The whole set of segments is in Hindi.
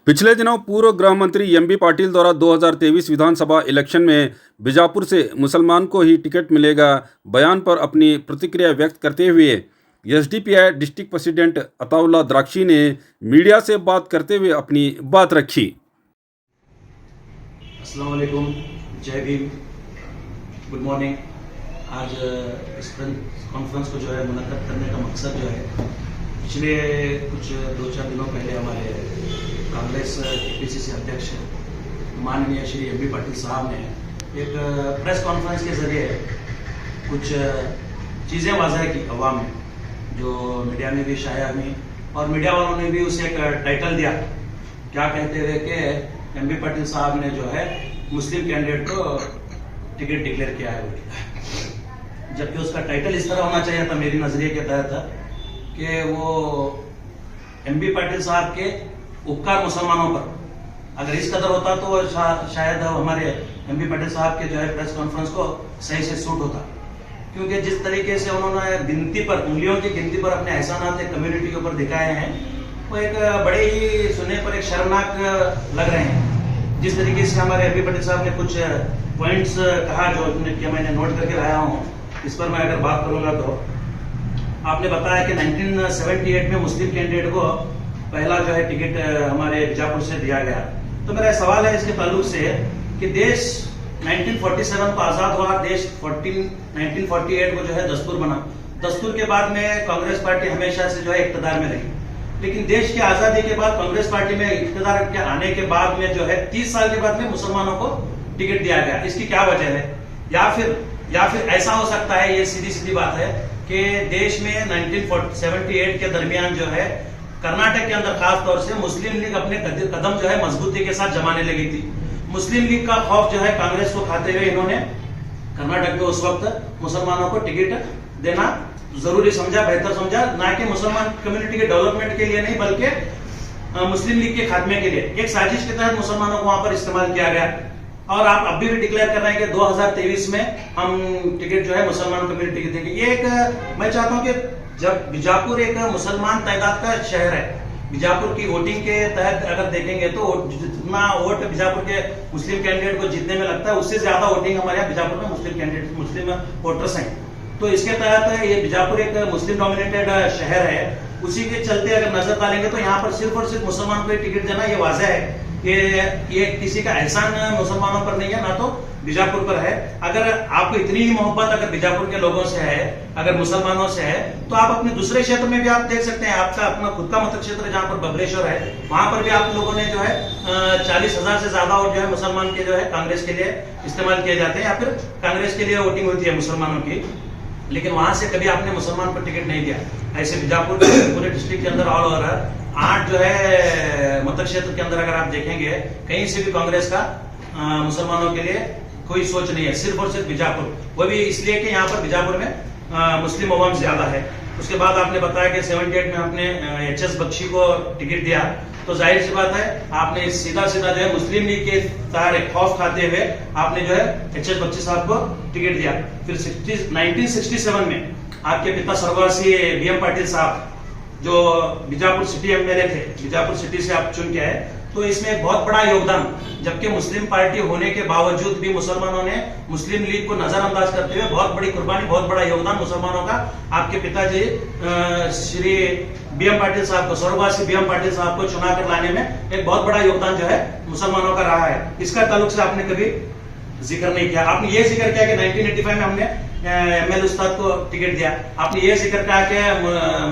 पिछले दिनों पूर्व गृह मंत्री एमबी पाटिल द्वारा 2023 विधानसभा इलेक्शन में बीजापुर से मुसलमान को ही टिकट मिलेगा बयान पर अपनी प्रतिक्रिया व्यक्त करते हुए एसडीपीआई डिस्ट्रिक्ट प्रेसिडेंट अताउल्ला द्राक्षी ने मीडिया से बात करते हुए अपनी बात रखी। अस्सलाम वालेकुम, जय भीम, गुड मॉर्निंग। आज इस कॉन्फ्रेंस को जो है मुनक्कद करने का मकसद जो है, पिछले कुछ 2-4 दिनों पहले हमारे कांग्रेस केपीसीसी अध्यक्ष माननीय श्री एमबी पाटिल साहब ने एक प्रेस कॉन्फ्रेंस के जरिए कुछ चीज़ें वाज़ह की अवाम में, जो मीडिया में भी शाया हुई और मीडिया वालों ने भी उसे एक टाइटल दिया, क्या कहते हुए कि एमबी पाटिल साहब ने जो है मुस्लिम कैंडिडेट को टिकट डिक्लेयर किया है। जबकि उसका टाइटल इस तरह होना चाहिए था मेरी नजरिए के तहत कि वो एमबी पाटिल साहब के उपकार मुसलमानों पर, अगर इस कदर होता तो शायद हमारे एमबी पाटिल साहब के जो है प्रेस कॉन्फ्रेंस को सही से सूट होता। क्योंकि जिस तरीके से उन्होंने गिनती पर, उंगलियों की गिनती पर अपने एहसानात कम्युनिटी के ऊपर दिखाए हैं, वो एक बड़े ही सुनने पर एक शर्मनाक लग रहे हैं। जिस तरीके से हमारे एमबी पाटिल साहब ने कुछ पॉइंट्स कहा जो मैंने नोट करके लाया हूँ, इस पर मैं अगर बात करूंगा तो आपने बताया कि 1978 में मुस्लिम कैंडिडेट को पहला जो है टिकट हमारे बीजापुर से दिया गया। तो मेरा सवाल है इसके ताल्लुक से कि देश 1947 को आजाद हुआ, देश 1948 को जो है दस्तूर बना। दस्तूर के बाद में कांग्रेस पार्टी हमेशा से जो है इक्तदार में रही, लेकिन देश की आजादी के बाद कांग्रेस पार्टी में इक्तदार के आने के बाद में जो है 30 साल के बाद में मुसलमानों को टिकट दिया गया। इसकी क्या वजह है? या फिर ऐसा हो सकता है, ये सीधी सीधी बात है कि देश में 1978 के दरमियान जो है कर्नाटक के अंदर खास तौर से मुस्लिम लीग अपने कदम जो है मजबूती के साथ जमाने लगी थी। मुस्लिम लीग का खौफ जो है कांग्रेस को खाते हुए इन्होंने कर्नाटक में उस वक्त मुसलमानों को टिकट देना जरूरी समझा, बेहतर समझा, ना कि मुसलमान कम्युनिटी के डेवलपमेंट के लिए नहीं, बल्कि मुस्लिम लीग के खात्मे के लिए एक साजिश के तहत मुसलमानों को वहां पर इस्तेमाल किया गया। और आप अभी भी डिक्लेयर कर रहे हैं कि 2023 में हम टिकट जो है मुसलमान कम्युनिटी के देंगे। ये एक, मैं चाहता हूं कि जब बीजापुर एक मुसलमान तादाद का शहर है, बीजापुर की वोटिंग के तहत अगर देखेंगे तो जितना वोट बीजापुर के मुस्लिम कैंडिडेट को जीतने में लगता है, उससे ज्यादा वोटिंग हमारे यहाँ बीजापुर में मुस्लिम वोटर्स हैं। तो इसके तहत ये बीजापुर एक मुस्लिम डोमिनेटेड शहर है, उसी के चलते अगर नजर डालेंगे तो यहाँ पर सिर्फ और सिर्फ मुसलमान को टिकट देना ये वाजह है कि ये किसी का एहसान मुसलमानों पर नहीं है, ना तो बीजापुर पर है। अगर आपको इतनी ही मोहब्बत अगर बीजापुर के लोगों से है, अगर मुसलमानों से है, तो आप अपने दूसरे क्षेत्र में भी आप देख सकते हैं। आपका अपना खुद का मत क्षेत्र जहाँ पर बबलेश्वर है, वहां पर भी आप लोगों ने जो है 40,000 से ज्यादा वोट जो है मुसलमान के जो है कांग्रेस के लिए इस्तेमाल किए जाते हैं, या फिर कांग्रेस के लिए वोटिंग होती है मुसलमानों की, लेकिन वहां से कभी आपने मुसलमान को टिकट नहीं दिया। ऐसे बीजापुर पूरे डिस्ट्रिक्ट के अंदर ऑल ओवर 8 जो है मत क्षेत्र के अंदर अगर आप देखेंगे, कहीं से भी कांग्रेस का मुसलमानों के लिए कोई सोच नहीं है, सिर्फ और सिर्फ बीजापुर, वो भी इसलिए कि यहाँ पर बीजापुर में मुस्लिम अवाम ज्यादा है। उसके बाद आपने बताया कि 78 में आपने एचएस बख्शी को टिकट दिया, तो जाहिर सी बात है आपने सीधा जो है मुस्लिम लीग के सहारे खौफ खाते हुए आपने जो है एचएस बख्शी साहब को टिकट दिया। फिर 1967 में आपके पिता स्वर्गवासी बीएम पाटिल साहब जो बीजापुर सिटी एमएलए थे, बीजापुर सिटी से आप चुन के आए, तो इसमें एक बहुत बड़ा योगदान, जबकि मुस्लिम पार्टी होने के बावजूद भी मुसलमानों ने मुस्लिम लीग को नजरअंदाज करते हुए बहुत बड़ी कुर्बानी, बहुत बड़ा योगदान मुसलमानों का आपके पिताजी श्री बीएम पाटिल साहब को, स्वर्गवासी बीएम पाटिल साहब को चुना कर लाने में एक बहुत बड़ा योगदान जो है मुसलमानों का रहा है। इसका ताल्लुक से आपने कभी जिक्र नहीं किया। आपने ये जिक्र किया कि 1985 में हमने एमएल उस्ताद को टिकट दिया, आपने ये जिक्र किया कि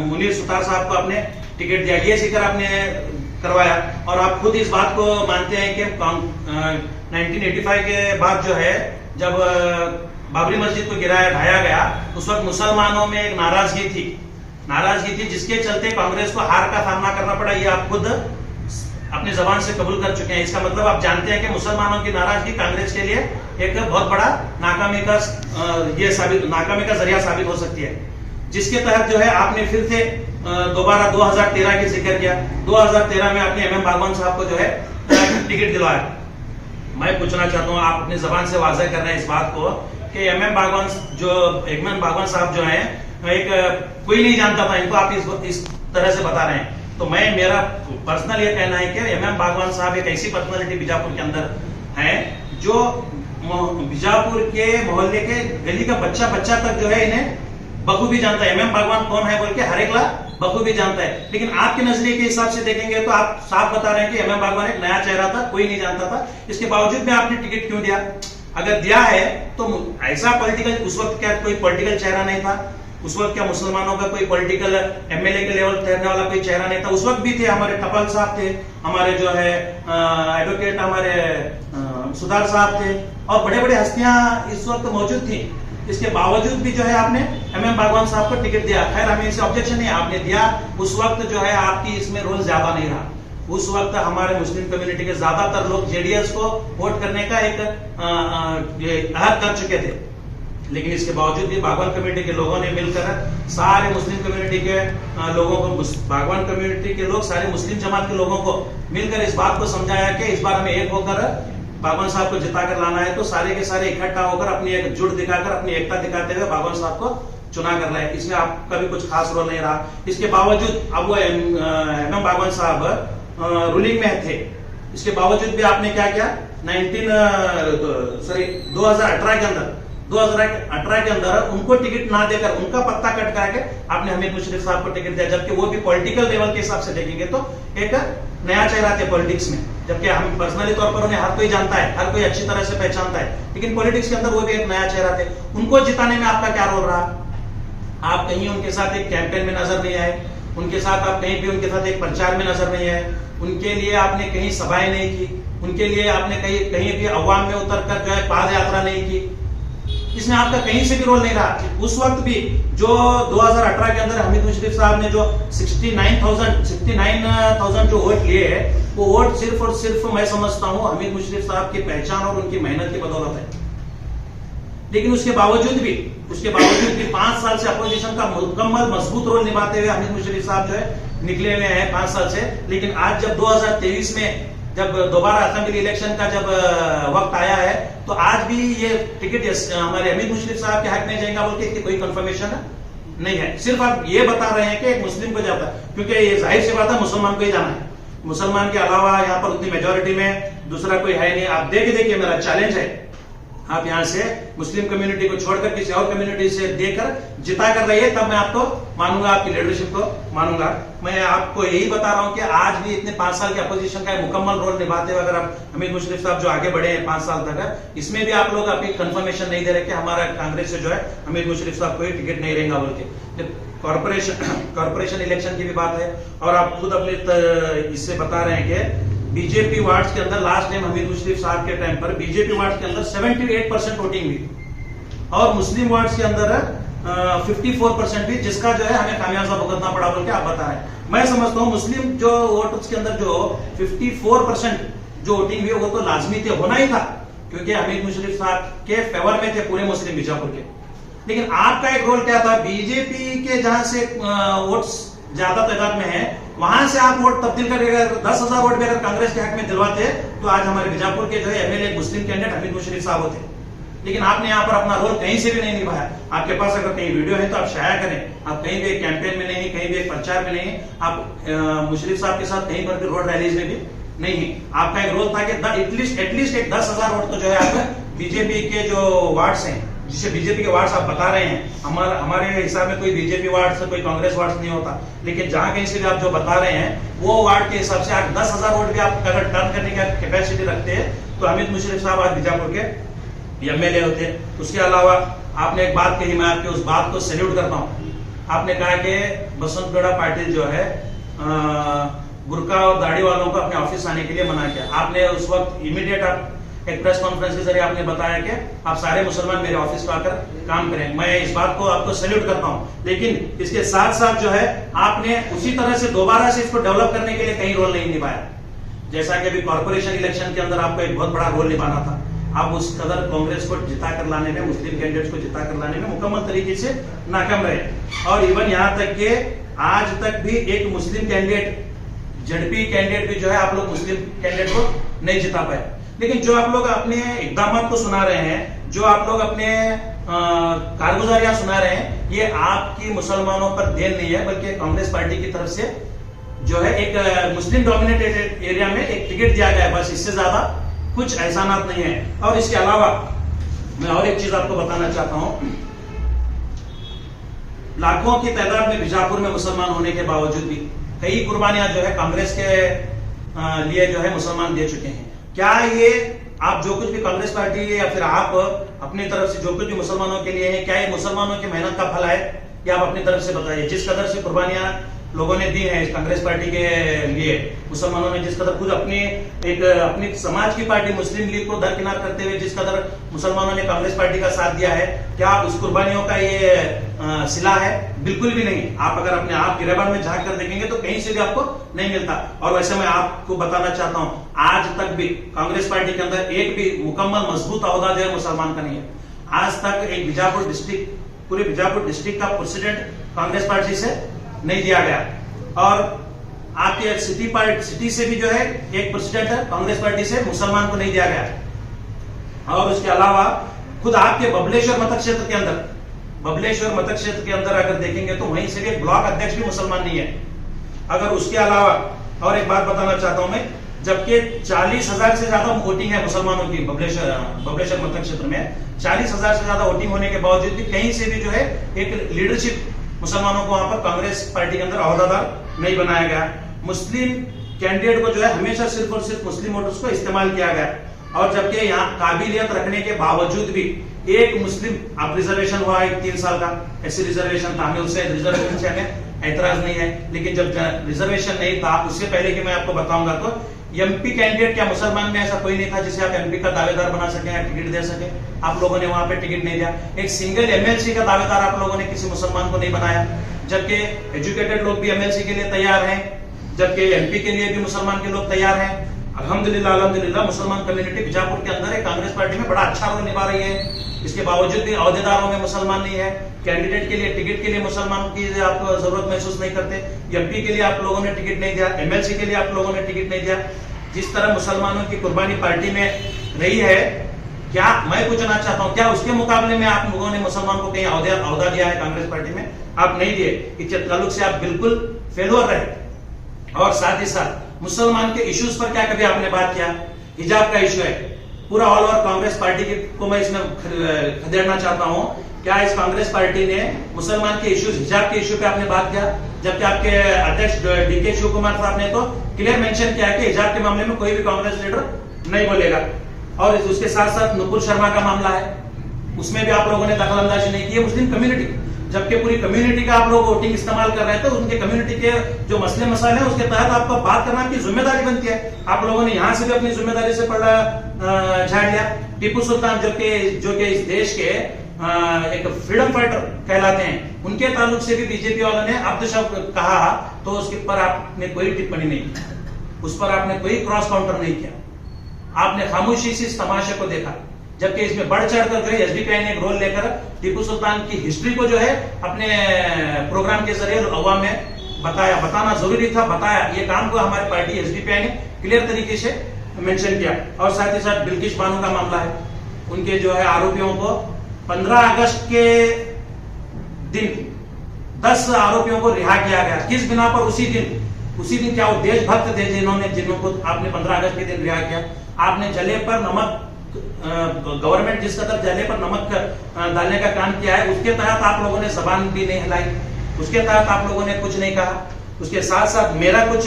मुनीर सुतार साहब को आपने टिकट दिया, ये जिक्र आपने करवाया। और आप खुद इस बात को मानते हैं कि 1985 के बाद जो है, जब बाबरी मस्जिद को ढाया गया, उस वक्त मुसलमानों में एक नाराजगी थी जिसके चलते कांग्रेस को हार का सामना करना पड़ा। ये आप खुद अपनी जबान से कबूल कर चुके हैं। इसका मतलब आप जानते हैं कि मुसलमानों की नाराजगी कांग्रेस के लिए एक बहुत बड़ा नाकामी का जरिया साबित हो सकती है, जिसके तहत जो है आपने फिर से दोबारा 2013 की जिक्र किया। 2013 में आपने एमएम बागवान साहब को जो है टिकट दिलवाया। मैं पूछना चाहता हूँ, आप अपनी जबान से वाज़ेह कर रहे हैं इस बात को कि एमएम बागवान साहब जो है, एक कोई नहीं जानता था इनको, आप इस तरह से बता रहे हैं। तो मेरा पर्सनल ये कहना है कि एमएम बागवान साहब एक ऐसी पर्सनालिटी बीजापुर के अंदर है जो बीजापुर के मोहल्ले के गली का बच्चा तक जो है इन्हें बखूबी जानता है। एमएम बागवान कौन है बोल के हर एक बखूबी जानता है। लेकिन आपके नजरिए के हिसाब से देखेंगे तो आप साफ बता रहे हैं कि एमएम बागवान एक नया चेहरा था, कोई नहीं जानता था। इसके बावजूद भी आपने टिकट क्यों दिया? अगर दिया है तो ऐसा पॉलिटिकल, उस वक्त क्या कोई पॉलिटिकल चेहरा नहीं था? उस वक्त क्या मुसलमानों का कोई पॉलिटिकल एमएलए के लेवल तैरने वाला कोई चेहरा नहीं था? उस वक्त भी थे, हमारे टपल साहब थे, हमारे जो है एडवोकेट हमारे सुधार साहब थे, और बड़े बड़े हस्तियां इस वक्त मौजूद थी। इसके बावजूद भी जो है आपने एमएम बागवान साहब को टिकट दिया। खैर, हमें इससे ऑब्जेक्शन नहीं, आपने दिया। उस वक्त जो है आपकी इसमें रोल ज्यादा नहीं रहा। उस वक्त हमारे मुस्लिम कम्युनिटी के ज्यादातर लोग जेडीएस को वोट करने का एक अहद कर चुके थे। लेकिन इसके बावजूद भी बागवान कम्युनिटी के लोगों ने मिलकर सारे मुस्लिम कम्युनिटी के लोगों को, बागवान कम्युनिटी के लोग सारे मुस्लिम जमात के लोगों को मिलकर इस बात को समझाया कि इस बार हमें एक होकर बागवान साहब को जिताकर लाना है। तो सारे के सारे इकट्ठा होकर अपनी एक जुट दिखाकर, अपनी एकता दिखाते हुए बागवान साहब को चुना कर रहे हैं। इसमें आपका भी कुछ खास रोल नहीं रहा। इसके बावजूद अब वो एमएम बागवान साहब रूलिंग में थे, इसके बावजूद भी आपने क्या किया? 2018 के अंदर उनको टिकट ना देकर, उनका पत्ता कट करके आपने हमीद मुशर्रफ साहब को टिकट दिया, जबकि वो भी पॉलिटिकल लेवल के हिसाब से देखेंगे तो एक नया चेहरा थे पॉलिटिक्स में। जबकि हम पर्सनली तौर पर उन्हें हर कोई जानता है, हर कोई अच्छी तरह से पहचानता है, लेकिन पॉलिटिक्स के अंदर वो भी एक नया चेहरा थे। उनको जिताने में आपका क्या रोल रहा? आप कहीं उनके साथ एक कैंपेन में नजर नहीं आए, उनके साथ आप कहीं भी उनके साथ एक प्रचार में नजर नहीं आए, उनके लिए आपने कहीं सभाएं नहीं की, उनके लिए आपने कहीं भी अवाम में उतरकर जो है पाद यात्रा नहीं की। इसमें आपका कहीं से भी रोल नहीं रहा। उस वक्त भी जो 2018 के अंदर हमीद मुशर्रफ साहब ने जो 69,000 जो वोट लिए है, वो वोट सिर्फ और सिर्फ मैं समझता हूं हमीद मुशर्रफ साहब की पहचान और उनकी मेहनत की बदौलत है। लेकिन उसके बावजूद भी 5 साल से अपोजिशन का मुकम्मल मजबूत रोल निभाते हुए हमीद मुशर्रफ साहब जो है निकले हुए हैं 5 साल से। लेकिन आज जब 2023 में जब दोबारा असेंबली इलेक्शन का जब वक्त आया है, तो आज भी ये टिकट हमारे हमीद मुशर्रफ साहब के हक में जाएगा बोल के कोई कंफर्मेशन नहीं है। सिर्फ आप ये बता रहे हैं कि एक मुस्लिम को जाता है, क्योंकि ये जाहिर सी बात है मुसलमान को ही जाना है। मुसलमान के अलावा यहाँ पर उतनी मेजोरिटी में दूसरा कोई है नहीं। आप देखिए मेरा चैलेंज है, आप यहाँ से मुस्लिम कम्युनिटी को छोड़कर किसी और कम्युनिटी से देकर जिता कर रही है, तब मैं आपको मानूंगा, आपकी लीडरशिप को मानूंगा। मैं आपको यही बता रहा हूं कि आज भी इतने 5 साल के अपोजिशन का मुकम्मल रोल निभाते हुए अगर आप हमीद मुशर्रफ साहब जो आगे बढ़े हैं 5 साल तक, इसमें भी आप लोग अभी कंफर्मेशन नहीं दे रहे कि हमारा कांग्रेस से जो है हमीद मुशर्रफ साहब को टिकट नहीं रहेगा बोल के। कॉर्पोरेशन इलेक्शन की भी बात है, और आप खुद अपने इससे बता रहे हैं कि बीजेपी वार्ड्स के अंदर लास्ट टाइम हमीद मुशर्रफ साहब के टाइम पर बीजेपी वार्ड्स के अंदर 78% वोटिंग हुई, और मुस्लिम वार्ड्स के अंदर 54% भी, जिसका जो है हमें खामियाजा भुगतना पड़ा बोल के आप बता रहे हैं। मैं समझता हूं मुस्लिम जो वोटर्स के अंदर जो 54% जो वोटिंग हुई वो तो लाजमी थे, होना ही था, क्योंकि हमीद मुशर्रफ साहब के फेवर में थे पूरे मुस्लिम बीजापुर के। लेकिन आपका एक रोल क्या था? बीजेपी के जहां से वोट्स ज्यादा तादाद में है, वहां से आप वोट तब्दील करके 10,000 वोट भी अगर कांग्रेस के हक में दिलवाते तो आज हमारे बीजापुर के जो है एमएलए मुस्लिम कैंडिडेट हमीद मुशर्रफ साहब होते। लेकिन आपने यहाँ पर अपना रोल कहीं से भी नहीं निभाया। आपके पास अगर कहीं वीडियो है तो आप शाया करें। आप कहीं भी एक कैंपेन में नहीं, कहीं भी एक प्रचार में नहीं, आप मुशर्रफ साहब के साथ कहीं पर भी रोड रैलीज में भी नहीं है। आपका एक रोल था कि एटलीस्ट एक 10,000 वोट तो जो है आप बीजेपी के जो वार्ड्स हैं, जिसे बीजेपी के वार्ड्स आप बता रहे हैं, हमारे हिसाब में कोई बीजेपी वार्ड से कोई कांग्रेस वार्ड नहीं होता, लेकिन जहां कहीं से भी आप जो बता रहे हैं वो वार्ड के हिसाब से आज 10,000 वोट भी आप अगर टर्न करने की कैपेसिटी रखते हैं तो हमीद मुशर्रफ साहब आज बीजापुर के एमएलए होते। उसके अलावा आपने एक बात कही, मैं आपकी उस बात को सैल्यूट करता हूं। आपने कहा कि बसंतगढ़ा पाटिल जो है बुर्का और दाढ़ी वालों को अपने ऑफिस आने के लिए मना किया। आपने उस वक्त इमीडिएट आप एक प्रेस कॉन्फ्रेंस के जरिए आपने बताया कि आप सारे मुसलमान मेरे ऑफिस को आकर काम करें। मैं इस बात को आपको सैल्यूट करता हूं, लेकिन इसके साथ साथ जो है आपने उसी तरह से दोबारा से इसको डेवलप करने के लिए कहीं रोल नहीं निभाया। जैसा कि अभी कॉर्पोरेशन इलेक्शन के अंदर आपको एक बहुत बड़ा रोल निभाना था, आप उस कदर कांग्रेस को जिता कर लाने में, मुस्लिम कैंडिडेट्स को जिता कर लाने में मुकम्मल तरीके से नाकाम रहे। और इवन यहाँ तक कि आज तक भी एक मुस्लिम कैंडिडेट, जेडपी कैंडिडेट भी जो है आप लोग मुस्लिम कैंडिडेट को नहीं जिता पाए। लेकिन जो आप लोग अपने इकदाम को सुना रहे हैं, जो आप लोग अपने कारगुजारियां सुना रहे हैं, ये आपकी मुसलमानों पर देन नहीं है, बल्कि कांग्रेस पार्टी की तरफ से जो है एक मुस्लिम डोमिनेटेड एरिया में एक टिकट दिया गया है, बस इससे ज्यादा कुछ एहसानात नहीं है। और इसके अलावा मैं और एक चीज आपको बताना चाहता हूं, लाखों की तादाद में बीजापुर में मुसलमान होने के बावजूद भी कई कुर्बानियां जो है कांग्रेस के लिए जो है मुसलमान दे चुके हैं। क्या ये आप जो कुछ भी कांग्रेस पार्टी है या फिर आप अपनी तरफ से जो कुछ भी मुसलमानों के लिए है, क्या ये मुसलमानों की मेहनत का फल है? ये आप अपनी तरफ से बताइए। जिस कदर से कुर्बानियां लोगों ने दी हैं इस कांग्रेस पार्टी के लिए, मुसलमानों ने जिस कदर खुद अपनी समाज की पार्टी मुस्लिम लीग को दरकिनार करते हुए जिस कदर मुसलमानों ने कांग्रेस पार्टी का साथ दिया है, क्या उस कुर्बानियों का ये सिला है? बिल्कुल भी नहीं। आप अगर अपने आप गिरेबान में झांक कर देखेंगे तो कहीं से भी आपको नहीं मिलता। और वैसे मैं आपको बताना चाहता हूं, आज तक भी कांग्रेस पार्टी के अंदर एक भी मुकम्मल मजबूत ओहदा जो है मुसलमान का नहीं है। आज तक एक बीजापुर डिस्ट्रिक्ट, पूरे बीजापुर डिस्ट्रिक्ट का प्रेसिडेंट कांग्रेस पार्टी से नहीं दिया गया। और आपके सिटी से भी जो है एक प्रेसिडेंट है कांग्रेस पार्टी से मुसलमान को नहीं दिया गया। और उसके अलावा खुद आपके बबलेश्वर मतक क्षेत्र के अंदर अगर देखेंगे तो वहीं से भी एक ब्लॉक अध्यक्ष भी मुसलमान नहीं है। अगर उसके अलावा और एक बात बताना चाहता हूं मैं, जबकि 40,000 से ज्यादा वोटिंग है मुसलमानों की बबलेश्वर मतक क्षेत्र में, 40,000 से ज्यादा वोटिंग होने के बावजूद भी कहीं से भी जो है एक लीडरशिप मुसलमानों को वहां पर कांग्रेस पार्टी के अंदर ओहदादार नहीं बनाया गया। मुस्लिम कैंडिडेट को जो है हमेशा सिर्फ और सिर्फ मुस्लिम वोटर्स को इस्तेमाल किया गया। और जबकि यहाँ काबिलियत रखने के बावजूद भी एक मुस्लिम, अब रिजर्वेशन हुआ है 3 साल का, ऐसी रिजर्वेशन था, हमें उससे रिजर्वेशन से हमें ऐतराज नहीं है। लेकिन जब रिजर्वेशन नहीं था, उससे पहले कि मैं आपको बताऊंगा, तो एमपी कैंडिडेट क्या मुसलमान में ऐसा कोई नहीं था जिसे आप एमपी का दावेदार बना सके या टिकट दे सके? आप लोगों ने वहां पे टिकट नहीं दिया। एक सिंगल एमएलसी का दावेदार आप लोगों ने किसी मुसलमान को नहीं बनाया, जबकि एजुकेटेड लोग भी एमएलसी के लिए तैयार हैं, जबकि एमपी के लिए भी मुसलमान के लोग तैयार हैं। अल्हम्दुलिल्लाह मुसलमान कम्युनिटी बीजापुर के अंदर है, कांग्रेस पार्टी में बड़ा अच्छा रोल निभा रही है। इसके बावजूद भी अहदेदारों में मुसलमान नहीं है। कैंडिडेट के लिए, टिकट के लिए मुसलमान की आप जरूरत महसूस नहीं करते। एमपी के लिए आप लोगों ने टिकट नहीं दिया, एमएलसी के लिए आप लोगों ने टिकट नहीं दिया। जिस तरह मुसलमानों की कुर्बानी पार्टी में रही है, क्या मैं पूछना चाहता हूं, क्या उसके मुकाबले में आप लोगों ने मुसलमान को कहीं अहदा दिया है कांग्रेस पार्टी में? आप नहीं दिए। इसके ताल्लुक से आप बिल्कुल फेलुअर रहे। और साथ ही साथ मुसलमान के इश्यूज पर क्या कभी आपने बात किया? हिजाब का इश्यू है, पूरा ऑल ओवर कांग्रेस पार्टी को मैं इसमें खदेड़ना चाहता हूं। क्या इस कांग्रेस पार्टी ने मुसलमान के इश्यूज, हिजाब के इश्यू पे आपने बात किया? जबकि आपके अध्यक्ष डीके शिव कुमार साहब ने तो क्लियर मेंशन किया कि हिजाब के मामले में कोई भी कांग्रेस लीडर नहीं बोलेगा। और उसके साथ साथ नुपुर शर्मा का मामला है, उसमें भी आप लोगों ने दखलंदाजी नहीं की है। मुस्लिम कम्युनिटी, जबकि पूरी कम्युनिटी का आप लोग वोटिंग इस्तेमाल कर रहे थे, उनके कम्युनिटी के जो मसले मसाले हैं उसके तहत आपको बात करना आपकी जिम्मेदारी बनती है। आप लोगों ने यहां से भी अपनी जिम्मेदारी से पड़ा झाड़ लिया। टीपू सुल्तान जो कि इस देश के एक फ्रीडम फाइटर कहलाते हैं, उनके ताल्लुक से भी बीजेपी वालों ने अपशब्द कहा, तो उसके पर आपने कोई टिप्पणी नहीं की, उस पर आपने कोई क्रॉस काउंटर नहीं किया। आपने खामोशी से इस तमाशे को देखा, जबकि इसमें बढ़ चढ़ कर एसडीपीआई ने एक रोल लेकर टीपू सुल्तान की हिस्ट्री को जो है अपने प्रोग्राम के जरिए अवाम में बताना जरूरी था, बताया। ये काम को हमारी पार्टी एसडीपीआई ने क्लियर तरीके से मेंशन किया। और साथ ही साथ बिल्किश बानो का मामला है, उनके जो है आरोपियों को 15 अगस्त के दिन 10 आरोपियों को रिहा किया गया। किस बिना पर? उसी दिन क्या वो देशभक्त थे जिनको आपने 15 अगस्त के दिन रिहा किया? आपने जले पर नमक, गवर्नमेंट जिस कदर जले पर नमक डालने का काम किया है, उसके तहत आप लोगों ने जबान भी नहीं हिलाई, उसके तहत आप लोगों ने कुछ नहीं कहा। उसके साथ साथ मेरा कुछ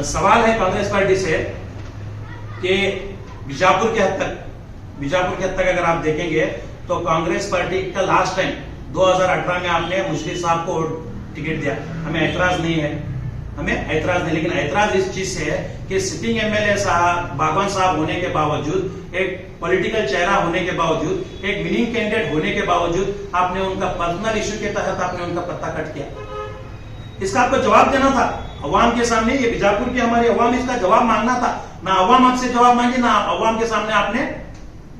सवाल है कांग्रेस पार्टी से कि बीजापुर के हद तक अगर आप देखेंगे तो कांग्रेस पार्टी का लास्ट टाइम 2018 में आपने मुश्किल साहब को टिकट दिया। हमें ऐतराज नहीं, लेकिन ऐतराज इस चीज से है कि सिटिंग एमएलए साहब, बागवान साहब होने के बावजूद, एक पॉलिटिकल चेहरा होने के बावजूद, एक विनिंग कैंडिडेट होने के बावजूद आपने उनका पर्सनल इश्यू के तहत आपने उनका पत्ता कट किया। इसका आपको जवाब देना था अवाम के सामने। ये बीजापुर की हमारी अवाम, इसका जवाब मांगना था। ना अवाम आपसे जवाब मांगी, ना अवाम के सामने आपने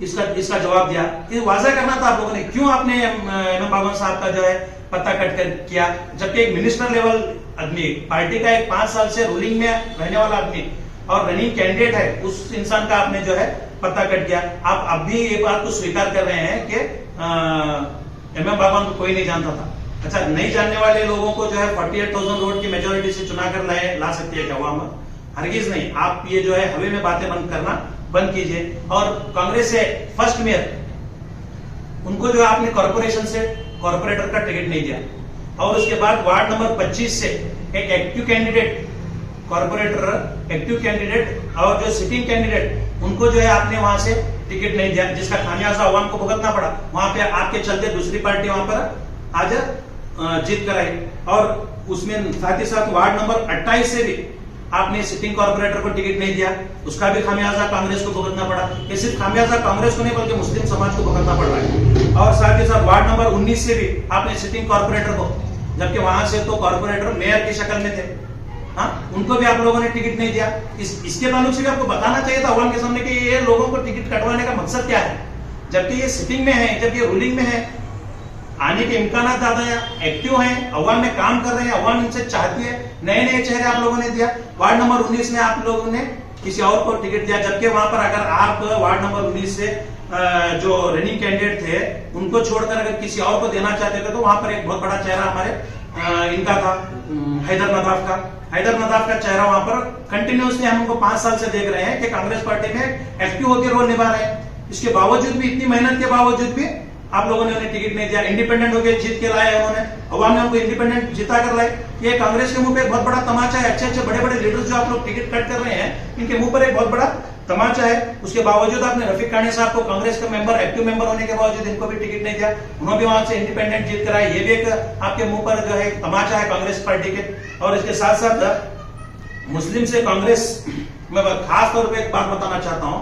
इसका जवाब दिया। ये वाज़ा करना था आप लोगों ने, क्यों आपने एमएम बागवान साहब का जो है पत्ता कट कर किया, जबकि एक मिनिस्टर लेवल आदमी, पार्टी का एक 5 साल से रूलिंग में रहने वाला आदमी और रनिंग कैंडिडेट है, उस इंसान का आपने जो है पत्ता कट किया। आप अब भी ये बात को स्वीकार कर रहे हैं कि एमएम बागवान को कोई नहीं जानता था। अच्छा, नहीं जानने वाले लोगों को जो है 48,000 वोट की मेजोरिटी से चुना कर ला सकती है क्या अवाम? हरगिज नहीं। आप ये जो है हवे में बातें बंद करना बंद कीजिए। और कांग्रेस से फर्स्ट मेयर, उनको जो है आपने कॉर्पोरेशन से कॉर्पोरेटर का टिकट नहीं दिया, और उसके बाद वार्ड नंबर 25 से एक active candidate, corporator active candidate और जो सिटिंग कैंडिडेट, उनको जो है आपने वहां से टिकट नहीं दिया, जिसका खामियाजा अवाम को भुगतना पड़ा। वहां पे आपके चलते दूसरी पार्टी वहां पर आज जीत कर आई। और उसमें साथ ही साथ वार्ड नंबर 28 से भी आपने सिटिंग कॉर्पोरेटर को टिकट नहीं दिया, उसका भी खामियाजा कांग्रेस को भुगतना पड़ा। ये सिर्फ खामियाजा कांग्रेस को नहीं बल्कि मुस्लिम समाज को भुगतना पड़ रहा है। और साथ ही साथ वार्ड नंबर 19 से भी आपने सिटिंग कॉर्पोरेटर को, जबकि वहां से तो कॉर्पोरेटर मेयर की शक्ल में थे, हाँ, उनको भी आप लोगों ने टिकट नहीं दिया। इसके ताल्लुक से भी आपको बताना चाहिए था अवाम के सामने कि ये लोगों को टिकट कटवाने का मकसद क्या है, जबकि ये सिटिंग में है, जब ये रूलिंग में है, आने के इम्कान ज्यादा है, एक्टिव हैं, अवाम में काम कर रहे हैं, अवाम इनसे चाहती है। नए नए चेहरे आप लोगों ने दिया। वार्ड नंबर 19 में आप लोगों ने किसी और को टिकट दिया, जबकि वहां पर अगर आप वार्ड नंबर 19 से जो रनिंग कैंडिडेट थे उनको छोड़कर अगर किसी और को देना चाहते थे तो वहां पर एक बहुत बड़ा चेहरा हमारे इनका था, हैदर नदाफ का। हैदर नदाफ का चेहरा वहां पर कंटिन्यूसली हम उनको 5 साल से देख रहे हैं कि कांग्रेस पार्टी में एक्टिव होकर रोल निभा रहे हैं। इसके बावजूद भी, इतनी मेहनत के बावजूद भी आप लोगों ने उन्हें टिकट नहीं दिया। इंडिपेंडेंट होकर जीत के लाए उन्होंने, अवाम ने उनको इंडिपेंडेंट जिता कर लाए। ये कांग्रेस के मुंह पे एक बहुत बड़ा तमाचा है। अच्छे अच्छे बड़े बड़े लीडर्स जो आप लोग टिकट कट कर रहे हैं, इनके मुंह पर एक बहुत बड़ा तमाचा है। उसके बावजूद आपने रफीक कानी साहब को कांग्रेस का मेंबर, एक्टिव मेंबर होने के बावजूद इनको भी टिकट नहीं दिया, उन्होंने भी वहां से इंडिपेंडेंट जीत कर आए। ये भी एक आपके मुंह पर जो है तमाचा है कांग्रेस पार्टी के। और इसके साथ साथ मुस्लिम से कांग्रेस में खास तौर पर एक बात बताना चाहता हूं,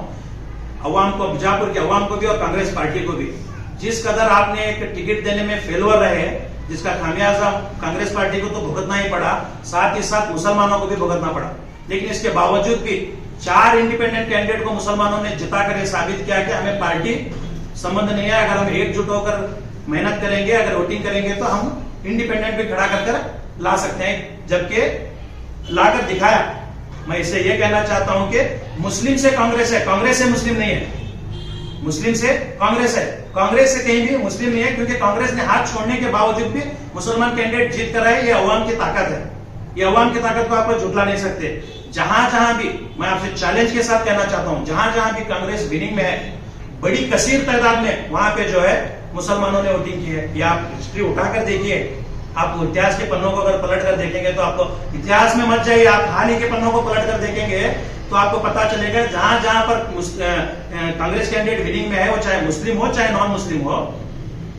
अवाम को, बीजापुर के अवाम को भी और कांग्रेस पार्टी को भी, जिस कदर आपने एक टिकट देने में फेलवर रहे, जिसका खामियाजा कांग्रेस पार्टी को तो भुगतना ही पड़ा, साथ ही साथ मुसलमानों को भी भुगतना पड़ा। लेकिन इसके बावजूद भी 4 इंडिपेंडेंट कैंडिडेट को मुसलमानों ने जिताकर यह साबित किया कि हमें पार्टी संबंध नहीं है। अगर हम एकजुट होकर मेहनत करेंगे, अगर वोटिंग करेंगे तो हम इंडिपेंडेंट भी खड़ा कर ला सकते हैं, जबकि लाकर दिखाया। मैं इससे यह कहना चाहता हूं कि मुस्लिम से कांग्रेस है, कांग्रेस से मुस्लिम नहीं है। मुस्लिम से कांग्रेस है, कांग्रेस से कहीं भी मुस्लिम नहीं है, क्योंकि कांग्रेस ने हाथ छोड़ने के बावजूद भी मुसलमान कैंडिडेट जीत कर आए। ये अवाम की ताकत है, ये अवाम की ताकत को आप झुठला नहीं सकते। जहां जहां भी, मैं आपसे चैलेंज के साथ कहना चाहता हूं, जहां जहां भी कांग्रेस विनिंग में है, बड़ी कसीर तादाद में वहां पे जो है मुसलमानों ने वोटिंग की है। ये आप हिस्ट्री उठाकर देखिए, आप इतिहास के पन्नों को अगर पलट कर देखेंगे तो आपको, इतिहास में मत जाइए, आप हाल ही के पन्नों को पलट कर देखेंगे तो आपको पता चलेगा जहां जहां पर कांग्रेस कैंडिडेट विनिंग में है, वो चाहे मुस्लिम हो चाहे नॉन मुस्लिम हो,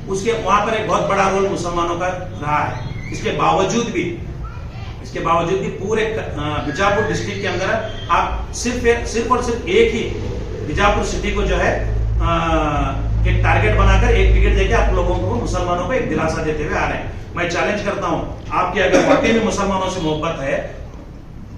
उसके वहां पर एक बहुत बड़ा रोल मुसलमानों का रहा है। इसके बावजूद भी पूरे बीजापुर डिस्ट्रिक्ट के अंदर आप सिर्फ और सिर्फ एक ही बीजापुर सिटी को जो है एक टारगेट बनाकर एक टिकट देके आप लोगों को, मुसलमानों को एक दिलासा देते हुए आ रहे हैं। मैं चैलेंज करता हूं, आपके अगर वाकई में मुसलमानों से मोहब्बत है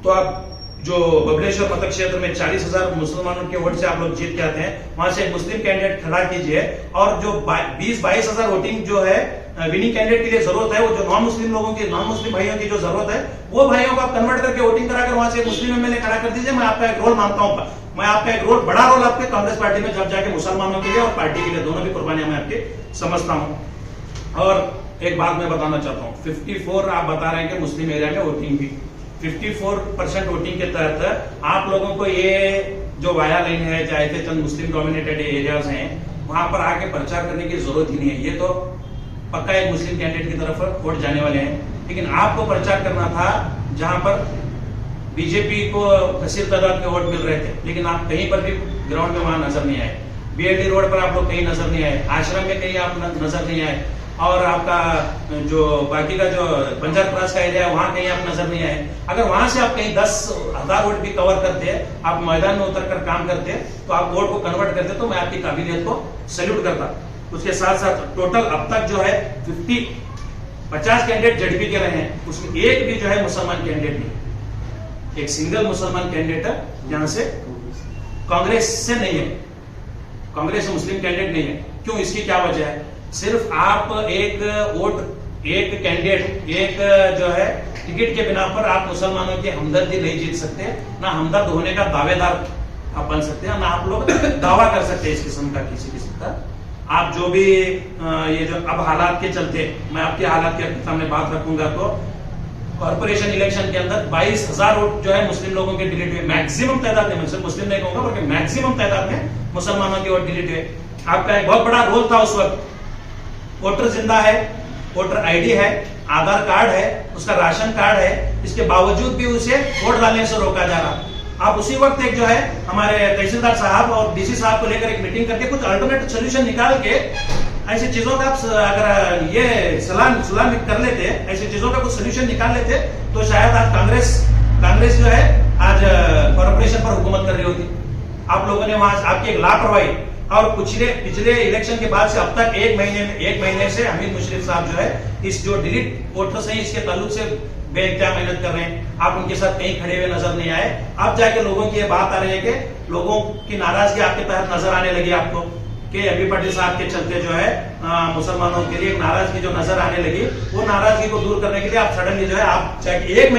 तो आप जो बबलेश्वर मतक क्षेत्र में 40,000 मुसलमानों के वोट से आप लोग जीत के आते हैं, वहां से एक मुस्लिम कैंडिडेट खड़ा कीजिए। और जो 20-22,000 वोटिंग जो है विनिंग कैंडिडेट के लिए जरूरत है, वो जो नॉन मुस्लिम लोगों की, नॉन मुस्लिम भाइयों की जो जरूरत है, वो भाइयों को आप कन्वर्ट करके वोटिंग कराकर वहां से मुस्लिम एमएलए खड़ा कर दीजिए। मैं आपका एक रोल मानता हूं, मैं आपका एक रोल, बड़ा रोल आपके कांग्रेस पार्टी में जब जाके मुसलमानों के लिए और पार्टी के लिए, दोनों की कुर्बानियां मैं आपके समझता हूं। और एक बात मैं बताना चाहता हूं, 54 आप बता रहे हैं कि मुस्लिम एरिया में वोटिंग भी, 54% वोटिंग के तहत आप लोगों को ये जो वाया लाइन है, चाहे थे चंद मुस्लिम डोमिनेटेड एरियाज हैं, वहां पर आके प्रचार करने की जरूरत ही नहीं है। ये तो पक्का एक मुस्लिम कैंडिडेट की तरफ वोट जाने वाले हैं। लेकिन आपको प्रचार करना था जहां पर बीजेपी को कसीर तादाद के वोट मिल रहे थे, लेकिन आप कहीं पर भी ग्राउंड में वहां नजर नहीं आए। बीएलडी रोड पर आप लोग कहीं नजर नहीं आए, आश्रम में कहीं आप नजर नहीं आए, और आपका जो बाकी का जो बंजार क्रॉस का एरिया है वहां कहीं आप नजर नहीं आए। अगर वहां से आप कहीं 10,000 वोट भी कवर करते, आप मैदान में उतरकर काम करते, तो आप वोट को कन्वर्ट करते, तो मैं आपकी काबिलियत को सैल्यूट करता। उसके साथ साथ टोटल अब तक जो है 50 कैंडिडेट जेडपी के रहे हैं, उसमें एक भी जो है मुसलमान कैंडिडेट नहीं, एक सिंगल मुसलमान कैंडिडेट है जहां से कांग्रेस से नहीं है, कांग्रेस से मुस्लिम कैंडिडेट नहीं है। क्यों, इसकी क्या वजह है? सिर्फ आप एक वोट, एक कैंडिडेट, एक जो है टिकट के बिना पर आप मुसलमानों की हमदर्दी नहीं जीत सकते, ना हमदर्द होने का दावेदार आप बन सकते हैं, ना आप लोग दावा कर सकते हैं इस किस्म का, किसी किस्म का। आप जो भी ये जो अब हालात के चलते, मैं आपके हालात के सामने बात रखूंगा, तो कॉर्पोरेशन इलेक्शन के अंदर 22,000 वोट जो है मुस्लिम लोगों के डिलीट हुए, मैक्सिमम तादाद में, सिर्फ मुस्लिम नहीं कहूंगा बल्कि मैक्सिमम तादाद में मुसलमानों के वोट डिलीट हुए। आपका एक बहुत बड़ा रोल था उस वक्त। वोटर जिंदा है, वोटर आईडी है, आधार कार्ड है, उसका राशन कार्ड है, इसके बावजूद भी उसे वोट डालने से रोका जा रहा। आप उसी वक्त एक जो है हमारे तहसीलदार साहब और डीसी साहब को लेकर एक मीटिंग करके कुछ अल्टरनेट सोल्यूशन निकाल के ऐसी चीजों का आप अगर ये सलाह कर लेते, ऐसी चीजों का कुछ सोल्यूशन निकाल लेते, तो शायद आज कांग्रेस जो है आज कॉर्पोरेशन पर हुकूमत कर रही होती। आप लोगों ने वहां आपकी एक लापरवाही और पिछले इलेक्शन के बाद से अब तक एक महीने से हमीद मुशर्रफ साहब जो है इस जो डिलीट वोटर्स हैं इसके ताल्लुक से बेइंतहा मेहनत कर रहे हैं। आप उनके साथ कहीं खड़े हुए नजर नहीं आए। अब जाके लोगों की ये बात आ रही है कि लोगों की नाराजगी आपके तहत नजर आने लगी आपको, कि एमपी पाटिल साहब के चलते जो है मुसलमानों के लिए एक नाराजगी जो नजर आने लगी, वो नाराजगी को दूर करने के लिए आप सडनली जो है आप चाहे एक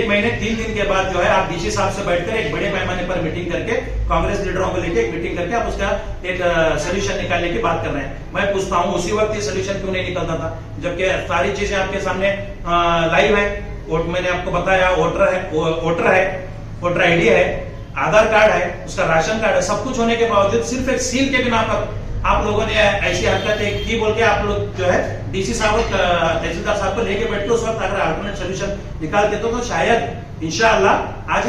महीने 3 दिन के बाद जो है आप डीसी साहब से बैठकर एक बड़े पैमाने पर मीटिंग करके कांग्रेस लीडरों को लेकर एक मीटिंग करके आप उसका एक सोल्यूशन निकालने की बात कर रहे हैं। मैं पूछता हूं उसी वक्त ये सोल्यूशन क्यों नहीं निकलता था, जबकि सारी चीजें आपके सामने लाइव है। मैंने आपको बताया वोटर आईडी है, आधार कार्ड है, उसका राशन कार्ड है, सब कुछ होने के बावजूद सिर्फ एक सील के बिना पर आप लोगों ने ऐसी हरकतें की बोल के आप लोग जो है डीसी साहब और तहसीलदार साहब को लेके बैठ के उस वक्त अगर अल्टरनेट सोल्यूशन निकाल के तो शायद इंशाअल्लाह आज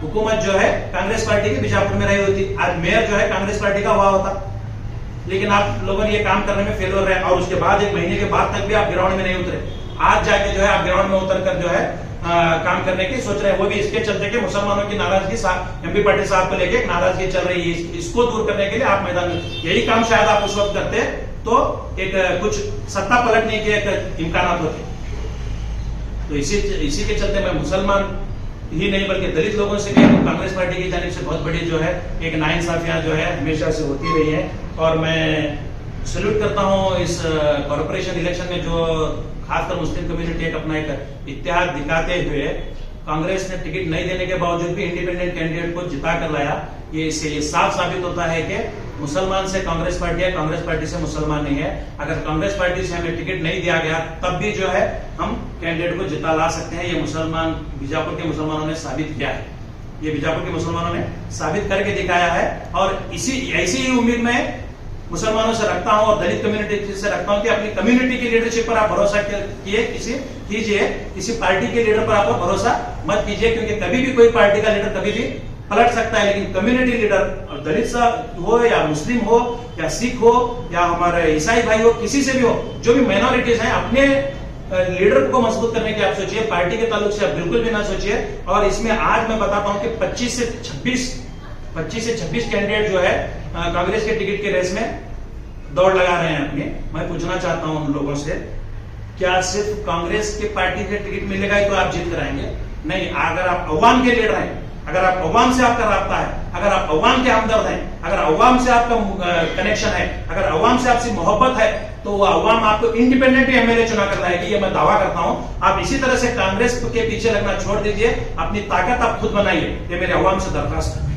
हुकूमत जो है कांग्रेस पार्टी की बीजापुर में रही होती, आज मेयर जो है कांग्रेस पार्टी का हुआ होता। लेकिन आप लोगों ने ये काम करने में फेल हो रहे हैं और उसके बाद 1 महीने के बाद तक भी आप ग्राउंड में नहीं उतरे। आज जाके जो है आप ग्राउंड में उतर कर जो है काम करने की सोच रहे हैं, वो भी इसके चलते कि मुसलमानों की नाराजगी एमपी पाटिल साहब को लेके एक नाराजगी चल रही है, इसको दूर करने के लिए आप मैदान में, यही काम शायद आप उस वक्त करते तो एक कुछ सत्ता पलटने के एक इम्कान होते। तो इसी के चलते मैं मुसलमान ही नहीं बल्कि दलित लोगों से भी कांग्रेस पार्टी की जानिब से बहुत बड़ी जो है एक नाइंसाफियां जो है हमेशा से होती रही है। और मैं सल्यूट करता हूं इस कॉर्पोरेशन इलेक्शन में जो खासकर मुस्लिम कम्युनिटी एक अपना एक इत्तेहाद दिखाते हुए कांग्रेस ने टिकट नहीं देने के बावजूद भी इंडिपेंडेंट कैंडिडेट को जिता कर लाया। ये इससे ये साफ साबित होता है कि मुसलमान से कांग्रेस पार्टी है, कांग्रेस पार्टी से मुसलमान नहीं है। अगर कांग्रेस पार्टी से हमें टिकट नहीं दिया गया तब भी जो है हम कैंडिडेट को जिता ला सकते हैं। ये बीजापुर के मुसलमानों ने साबित किया है, ये बीजापुर के मुसलमानों ने साबित करके दिखाया है। और ऐसी ही उम्मीद में मुसलमानों से रखता हूं और दलित कम्युनिटी से रखता हूं कि अपनी कम्युनिटी की लीडरशिप पर आप भरोसा कीजिए, किसी पार्टी के लीडर पर आप भरोसा मत कीजिए, क्योंकि कभी भी कोई पार्टी का लीडर कभी भी पलट सकता है। लेकिन कम्युनिटी लीडर, दलित हो या मुस्लिम हो या सिख हो या हमारे ईसाई भाई हो, किसी से भी हो, जो भी माइनॉरिटीज हैं, अपने लीडर को मजबूत करने की आप सोचिए, पार्टी के ताल्लुक से आप बिल्कुल भी ना सोचिए। और इसमें आज मैं बताता हूं कि 25 से 26 कैंडिडेट जो है कांग्रेस के टिकट के रेस में दौड़ लगा रहे हैं अपने। मैं पूछना चाहता हूं उन लोगों से, क्या सिर्फ कांग्रेस के पार्टी के टिकट मिलेगा ही तो आप जीत कराएंगे? नहीं, अगर आप अवाम के लीडर हैं, अगर आप अवाम से आपका राब्ता है, अगर आप अवाम के हमदर्द हैं, अगर अवाम से आपका कनेक्शन है, अगर अवाम से आपसी मोहब्बत है, तो वो अवाम आपको इंडिपेंडेंट एमएलए चुना कर लाएगी, ये मैं दावा करता हूं। आप इसी तरह से कांग्रेस के पीछे लगना छोड़ दीजिए, अपनी ताकत आप खुद बनाइए, ये मेरे अवाम से दरखास्त है।